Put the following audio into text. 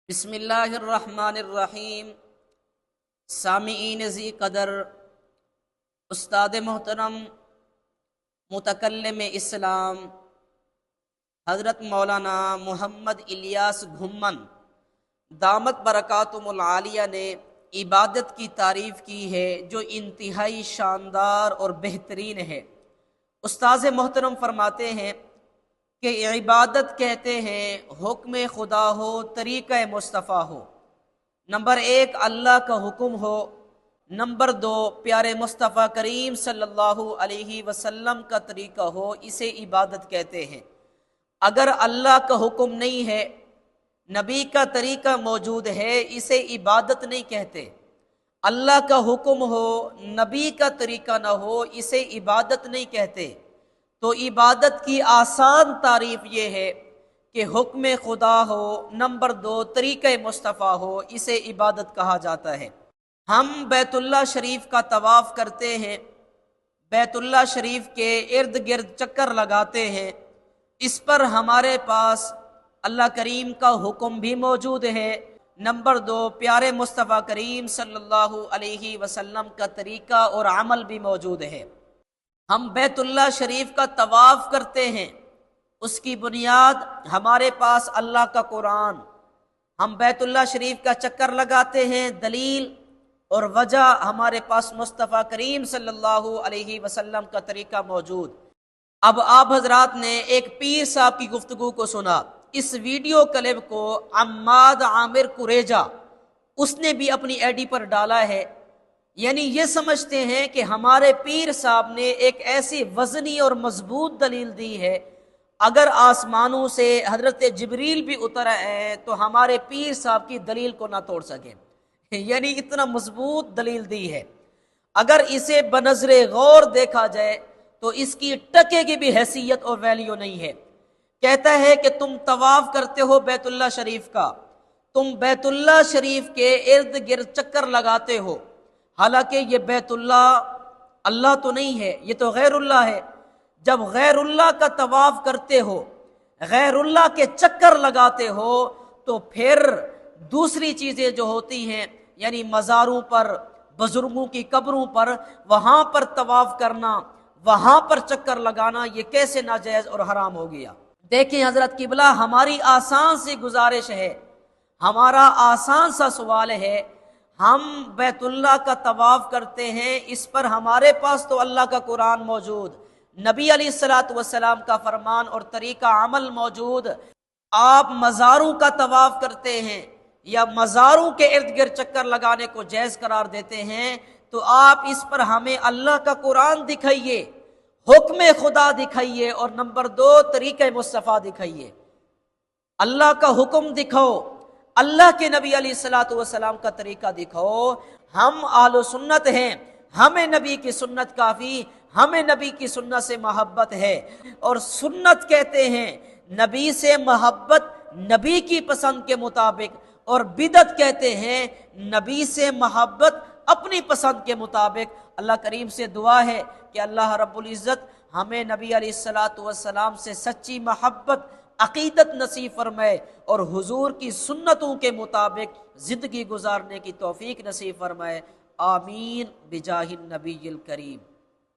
بسم اللہ الرحمن الرحیم۔ سامعین ذی قدر، استاد محترم، متکلم اسلام حضرت مولانا محمد الیاس گھمن دامت برکاتہم العالیہ نے عبادت کی تعریف کی ہے جو انتہائی شاندار اور بہترین ہے۔ استاذ محترم فرماتے ہیں کہ عبادت کہتے ہیں حکم خدا ہو، طریقہ مصطفیٰ ہو۔ نمبر 1 اللہ کا حکم ہو، نمبر 2 پیارے مصطفیٰ کریم صلی اللہ علیہ وسلم کا طریقہ ہو، اسے عبادت کہتے ہیں۔ اگر اللہ کا حکم نہیں ہے، نبی کا طریقہ موجود ہے، اسے عبادت نہیں کہتے۔ اللہ کا حکم ہو، نبی کا طریقہ نہ ہو، اسے عبادت نہیں کہتے۔ تو عبادت کی آسان تعریف یہ ہے کہ حکم خدا ہو، نمبر 2 طریقہ مصطفیٰ ہو، اسے عبادت کہا جاتا ہے۔ ہم بیت اللہ شریف کا طواف کرتے ہیں، بیت اللہ شریف کے ارد گرد چکر لگاتے ہیں، اس پر ہمارے پاس اللہ کریم کا حکم بھی موجود ہے، نمبر 2 پیارے مصطفیٰ کریم صلی اللہ علیہ وسلم کا طریقہ اور عمل بھی موجود ہے۔ ہم بیت اللہ شریف کا طواف کرتے ہیں، اس کی بنیاد ہمارے پاس اللہ کا قرآن۔ ہم بیت اللہ شریف کا چکر لگاتے ہیں، دلیل اور وجہ ہمارے پاس مصطفیٰ کریم صلی اللہ علیہ وسلم کا طریقہ موجود۔ اب آپ حضرات نے ایک پیر صاحب کی گفتگو کو سنا، اس ویڈیو کلپ کو عماد عامر قریجہ اس نے بھی اپنی آئی ڈی پر ڈالا ہے۔ یعنی یہ سمجھتے ہیں کہ ہمارے پیر صاحب نے ایک ایسی وزنی اور مضبوط دلیل دی ہے، اگر آسمانوں سے حضرت جبریل بھی اتر آئے تو ہمارے پیر صاحب کی دلیل کو نہ توڑ سکیں۔ یعنی اتنا مضبوط دلیل دی ہے، اگر اسے بنظر غور دیکھا جائے تو اس کی ٹکے کی بھی حیثیت اور ویلیو نہیں ہے۔ کہتا ہے کہ تم طواف کرتے ہو بیت اللہ شریف کا، تم بیت اللہ شریف کے ارد گرد چکر لگاتے ہو، حالانکہ یہ بیت اللہ تو نہیں ہے، یہ تو غیر اللہ ہے۔ جب غیر اللہ کا طواف کرتے ہو، غیر اللہ کے چکر لگاتے ہو، تو پھر دوسری چیزیں جو ہوتی ہیں، یعنی مزاروں پر، بزرگوں کی قبروں پر، وہاں پر طواف کرنا، وہاں پر چکر لگانا، یہ کیسے ناجائز اور حرام ہو گیا؟ دیکھیں حضرت قبلہ، ہماری آسان سی گزارش ہے، ہمارا آسان سا سوال ہے، ہم بیت اللہ کا طواف کرتے ہیں، اس پر ہمارے پاس تو اللہ کا قرآن موجود، نبی علیہ الصلوۃ والسلام کا فرمان اور طریقہ عمل موجود۔ آپ مزاروں کا طواف کرتے ہیں یا مزاروں کے ارد گرد چکر لگانے کو جائز قرار دیتے ہیں، تو آپ اس پر ہمیں اللہ کا قرآن دکھائیے، حکم خدا دکھائیے، اور نمبر 2 طریقہ مصطفیٰ دکھائیے۔ اللہ کا حکم دکھاؤ، اللہ کے نبی علیہ الصلوۃ والسلام کا طریقہ دکھاؤ۔ ہم اہل سنت ہیں، ہمیں نبی کی سنت کافی، ہمیں نبی کی سنت سے محبت ہے، اور سنت کہتے ہیں نبی سے محبت نبی کی پسند کے مطابق، اور بدعت کہتے ہیں نبی سے محبت اپنی پسند کے مطابق۔ اللہ کریم سے دعا ہے کہ اللہ رب العزت ہمیں نبی علیہ الصلوۃ والسلام سے سچی محبت عقیدت نصیب فرمائے، اور حضور کی سنتوں کے مطابق زندگی گزارنے کی توفیق نصیب فرمائے۔ آمین بجاہ النبی الکریم۔